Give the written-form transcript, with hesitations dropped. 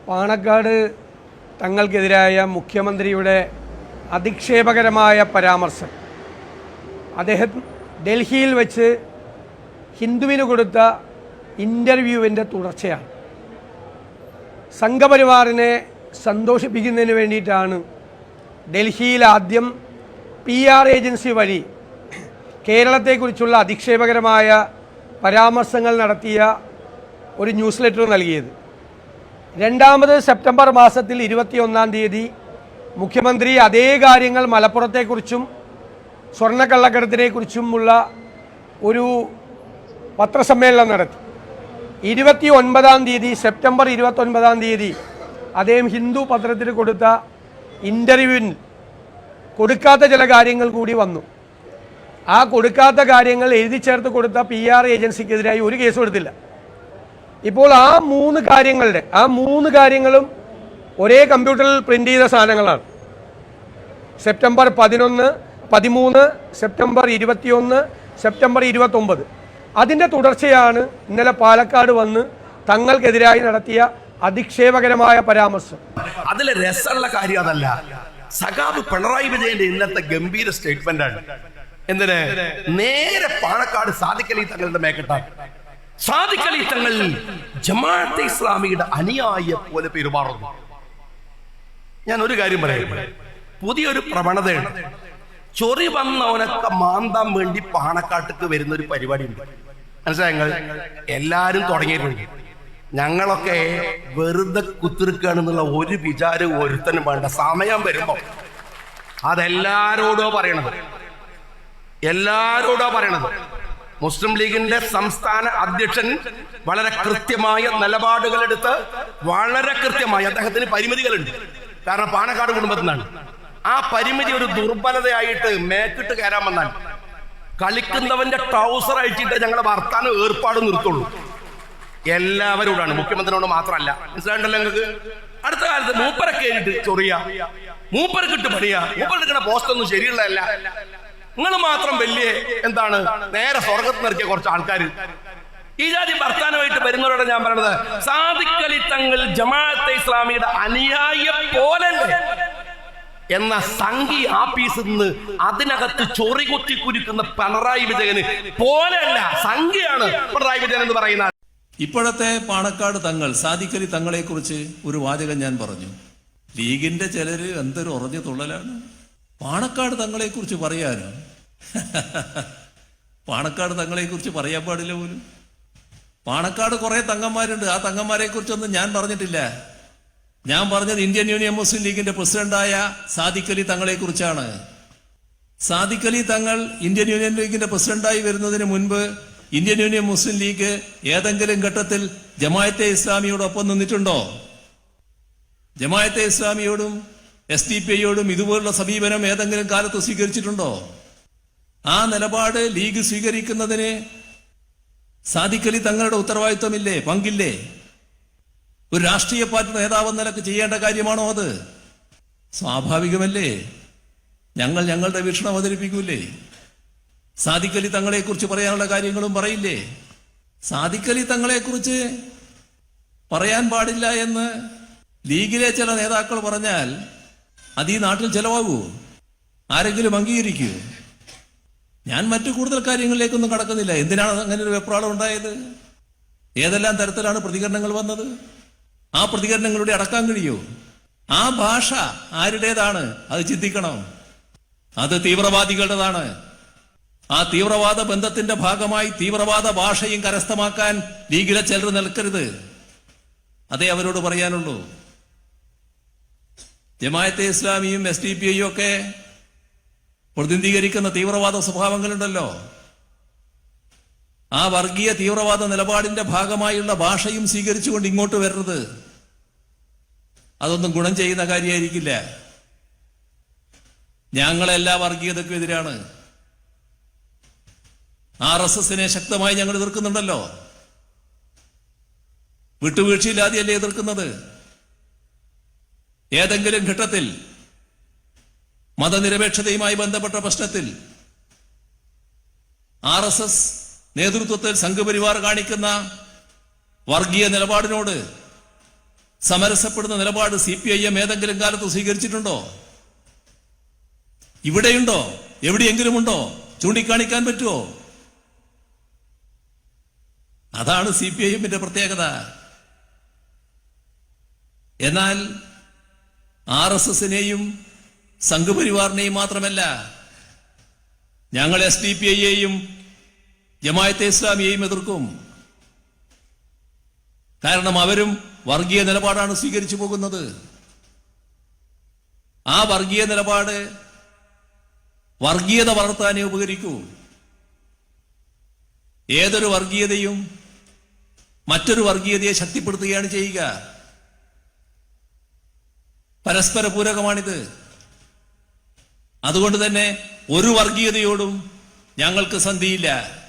പാണക്കാട് തങ്ങൾക്കെതിരായ മുഖ്യമന്ത്രിയുടെ അധിക്ഷേപകരമായ പരാമർശം അദ്ദേഹം ഡൽഹിയിൽ വെച്ച് ഹിന്ദുവിന് കൊടുത്ത ഇൻ്റർവ്യൂവിൻ്റെ തുടർച്ചയാണ്. സംഘപരിവാറിനെ സന്തോഷിപ്പിക്കുന്നതിന് വേണ്ടിയിട്ടാണ് ഡൽഹിയിൽ ആദ്യം PR ഏജൻസി വഴി കേരളത്തെക്കുറിച്ചുള്ള അധിക്ഷേപകരമായ പരാമർശങ്ങൾ നടത്തിയ ഒരു ന്യൂസ് ലെറ്റർ നൽകിയത്. രണ്ടാമത് സെപ്റ്റംബർ മാസത്തിൽ 21-ാം തീയതി മുഖ്യമന്ത്രി അതേ കാര്യങ്ങൾ മലപ്പുറത്തെക്കുറിച്ചും സ്വർണ്ണക്കള്ളക്കടത്തിനെക്കുറിച്ചുമുള്ള ഒരു പത്രസമ്മേളനം നടത്തി. 29-ാം തീയതി സെപ്റ്റംബർ 29-ാം തീയതി അദ്ദേഹം ഹിന്ദു പത്രത്തിന് കൊടുത്ത ഇൻ്റർവ്യൂവിൽ കൊടുക്കാത്ത ചില കാര്യങ്ങൾ കൂടി വന്നു. ആ കൊടുക്കാത്ത കാര്യങ്ങൾ എഴുതി ചേർത്ത് കൊടുത്ത PR ഏജൻസിക്കെതിരായി ഒരു കേസും എടുത്തില്ല. ഇപ്പോൾ ആ മൂന്ന് കാര്യങ്ങളും ഒരേ കമ്പ്യൂട്ടറിൽ പ്രിൻ്റ് ചെയ്ത സാധനങ്ങളാണ്. September 11, 13, September 21, September 29. അതിൻ്റെ തുടർച്ചയാണ് ഇന്നലെ പാലക്കാട് വന്ന് തങ്ങൾക്കെതിരായി നടത്തിയ അധിക്ഷേപകരമായ പരാമർശം. അതിലെ രസമുള്ള കാര്യം അതല്ല, സഖാബ് പിണറായി വിജയന്റെ ഇന്നത്തെ ഗംഭീര സ്റ്റേറ്റ്മെന്റ് ആണ്. എന്തിന്? നേരെ പാണക്കാട് സാദിഖ് അലി തങ്ങളുടെ മേക്കെട്ടാണ്. സാദിഖ് അലി തങ്ങൾ ജമാഅത്തെ ഇസ്ലാമിയുടെ അനുയായിയെ പോലെ പെരുമാറുന്നു. ഞാൻ ഒരു കാര്യം പറയാം, പുതിയൊരു പ്രവണതയാണ്. ചൊറി വന്നവനൊക്കെ മാന്താൻ വേണ്ടി പാണക്കാട്ടേക്ക് വരുന്ന ഒരു പരിപാടി ഉണ്ട്. മനസ്സിലായ? എല്ലാരും തുടങ്ങിയിട്ടുണ്ട്. ഞങ്ങളൊക്കെ വെറുതെ കുത്തിരിക്കുകയാണെന്നുള്ള ഒരു വിചാരം ഒരുത്തനും വേണ്ട. സമയം വരുമ്പോ അതെല്ലാരോടോ പറയണത്. മുസ്ലിം ലീഗിന്റെ സംസ്ഥാന അധ്യക്ഷൻ വളരെ കൃത്യമായ നിലപാടുകളെടുത്ത് വളരെ കൃത്യമായി, അദ്ദേഹത്തിന് പരിമിതികളുണ്ട്, കാരണം പാണക്കാട് കുടുംബത്തിൽ നിന്നാണ്. ആ പരിമിതി ഒരു ദുർബലതയായിട്ട് മേക്കിട്ട് കയറാൻ വന്നാൽ കളിക്കുന്നവന്റെ ട്രൗസർ അഴിച്ചിട്ട് ഞങ്ങളുടെ വർത്താനം ഏർപ്പാട് നിർത്തുള്ളൂ. എല്ലാവരോടാണ്, മുഖ്യമന്ത്രിയോട് മാത്രമല്ല. മനസ്സിലായിട്ടല്ലോ നിങ്ങൾക്ക്? അടുത്ത കാലത്ത് മൂപ്പരെ കയറിയിട്ട് ചൊറിയ, മൂപ്പരക്കിട്ട് പണിയ, മൂപ്പരെടുക്കുന്ന പോസ്റ്റ് ഒന്നും ശരിയുള്ളതല്ല. നിങ്ങൾ മാത്രം വലിയ എന്താണ് നേരെ സ്വർഗത്ത് നിർത്തിയ കുറച്ച് ആൾക്കാർ. ഈ ജാതി വർത്താനമായിട്ട് വരുന്നവരോട് ഞാൻ പറയണത്, സാദിഖ് അലി തങ്ങൾ ജമാഅത്തെ ഇസ്ലാമിയുടെ അനുയായിയെ പോലെ എന്ന സംഘി ആഫീസിൽ നിന്ന് അതിനകത്ത് ചൊറി കുത്തി കുരുക്കുന്ന പിണറായി വിജയന് പോലെയല്ല, സംഘിയാണ് പിണറായി വിജയൻ എന്ന് പറയുന്നത്. ഇപ്പോഴത്തെ പാണക്കാട് തങ്ങൾ സാദിഖ് അലി തങ്ങളെ കുറിച്ച് ഒരു വാചകം ഞാൻ പറഞ്ഞു. ലീഗിന്റെ ചിലര് എന്തൊരു ഉറഞ്ഞു തുള്ളലാണ്. പാണക്കാട് തങ്ങളെ കുറിച്ച് പറയാനോ? പാണക്കാട് തങ്ങളെ കുറിച്ച് പറയാൻ പാടില്ല പോലും. പാണക്കാട് കുറെ തങ്ങന്മാരുണ്ട്. ആ തങ്ങന്മാരെ കുറിച്ചൊന്നും ഞാൻ പറഞ്ഞിട്ടില്ല. ഞാൻ പറഞ്ഞത് ഇന്ത്യൻ യൂണിയൻ മുസ്ലിം ലീഗിന്റെ പ്രസിഡന്റായ സാദിഖ് അലി തങ്ങളെ കുറിച്ചാണ്. സാദിഖ് അലി തങ്ങൾ ഇന്ത്യൻ യൂണിയൻ ലീഗിന്റെ പ്രസിഡന്റായി വരുന്നതിന് മുൻപ് ഇന്ത്യൻ യൂണിയൻ മുസ്ലിം ലീഗ് ഏതെങ്കിലും ഘട്ടത്തിൽ ജമാഅത്തെ ഇസ്ലാമിയോടൊപ്പം നിന്നിട്ടുണ്ടോ? ജമാഅത്തെ ഇസ്ലാമിയോടും SDPIയോടും ഇതുപോലുള്ള സമീപനം ഏതെങ്കിലും കാലത്ത് സ്വീകരിച്ചിട്ടുണ്ടോ? ആ നിലപാട് ലീഗ് സ്വീകരിക്കുന്നതിന് സാദിഖ് അലി തങ്ങളുടെ ഉത്തരവാദിത്വമില്ലേ, പങ്കില്ലേ? ഒരു രാഷ്ട്രീയ പാർട്ടി നേതാവെന്ന നിലക്ക് ചെയ്യേണ്ട കാര്യമാണോ അത്? സ്വാഭാവികമല്ലേ? ഞങ്ങളുടെ വീക്ഷണം അവതരിപ്പിക്കൂലേ? സാദിഖ് അലി തങ്ങളെ കുറിച്ച് പറയാനുള്ള കാര്യങ്ങളും പറയില്ലേ? സാദിഖ് അലി തങ്ങളെ കുറിച്ച് പറയാൻ പാടില്ല എന്ന് ലീഗിലെ ചില നേതാക്കൾ പറഞ്ഞാൽ അത് ഈ നാട്ടിൽ ചെലവാകൂ? ആരെങ്കിലും അംഗീകരിക്കൂ? ഞാൻ മറ്റു കൂടുതൽ കാര്യങ്ങളിലേക്കൊന്നും കടക്കുന്നില്ല. എന്തിനാണ് അങ്ങനെ ഒരു വെപ്രാളം ഉണ്ടായത്? ഏതെല്ലാം തരത്തിലാണ് പ്രതികരണങ്ങൾ വന്നത്? ആ പ്രതികരണങ്ങളുടെ അടക്കാൻ കഴിയൂ? ആ ഭാഷ ആരുടേതാണ്? അത് ചിന്തിക്കണം. അത് തീവ്രവാദികളുടേതാണ്. ആ തീവ്രവാദ ബന്ധത്തിന്റെ ഭാഗമായി തീവ്രവാദ ഭാഷയും കരസ്ഥമാക്കാൻ ലീഗിലെ ചിലർ നിൽക്കരുത്. അതേ അവരോട് പറയാനുള്ളൂ. ജമാഅത്തെ ഇസ്ലാമിയും SDPIയും ഒക്കെ പ്രതിനിധീകരിക്കുന്ന തീവ്രവാദ സ്വഭാവങ്ങളുണ്ടല്ലോ. ആ വർഗീയ തീവ്രവാദ നിലപാടിന്റെ ഭാഗമായുള്ള ഭാഷയും സ്വീകരിച്ചുകൊണ്ട് ഇങ്ങോട്ട് വരരുത്. അതൊന്നും ഗുണം ചെയ്യുന്ന കാര്യമായിരിക്കില്ല. ഞങ്ങളെല്ലാ വർഗീയതയ്ക്കും എതിരാണ്. RSSനെ ശക്തമായി ഞങ്ങൾ എതിർക്കുന്നുണ്ടല്ലോ. വിട്ടുവീഴ്ചയില്ലാതെയല്ലേ എതിർക്കുന്നത്? ഏതെങ്കിലും ഘട്ടത്തിൽ മതനിരപേക്ഷതയുമായി ബന്ധപ്പെട്ട പ്രശ്നത്തിൽ RSS നേതൃത്വത്തിൽ സംഘപരിവാർ കാണിക്കുന്ന വർഗീയ നിലപാടിനോട് സമരസപ്പെടുന്ന നിലപാട് CPIM ഏതെങ്കിലും കാലത്ത് സ്വീകരിച്ചിട്ടുണ്ടോ? ഇവിടെയുണ്ടോ? എവിടെയെങ്കിലും ഉണ്ടോ? ചൂണ്ടിക്കാണിക്കാൻ പറ്റുമോ? അതാണ് CPIMന്റെ പ്രത്യേകത. എന്നാൽ RSSനെയും സംഘപരിവാറിനെയും മാത്രമല്ല, ഞങ്ങൾ SDPIയെയും ജമാഅത്തെ ഇസ്ലാമിയെയും എതിർക്കും. കാരണം അവരും വർഗീയ നിലപാടാണ് സ്വീകരിച്ചു പോകുന്നത്. ആ വർഗീയ നിലപാട് വർഗീയത വളർത്താനേ ഉപകരിക്കൂ. ഏതൊരു വർഗീയതയും മറ്റൊരു വർഗീയതയെ ശക്തിപ്പെടുത്തുകയാണ് ചെയ്യുക. പരസ്പര പൂരകമാണിത്. അതുകൊണ്ട് തന്നെ ഒരു വർഗീയതയോടും ഞങ്ങൾക്ക് സന്ധിയില്ല.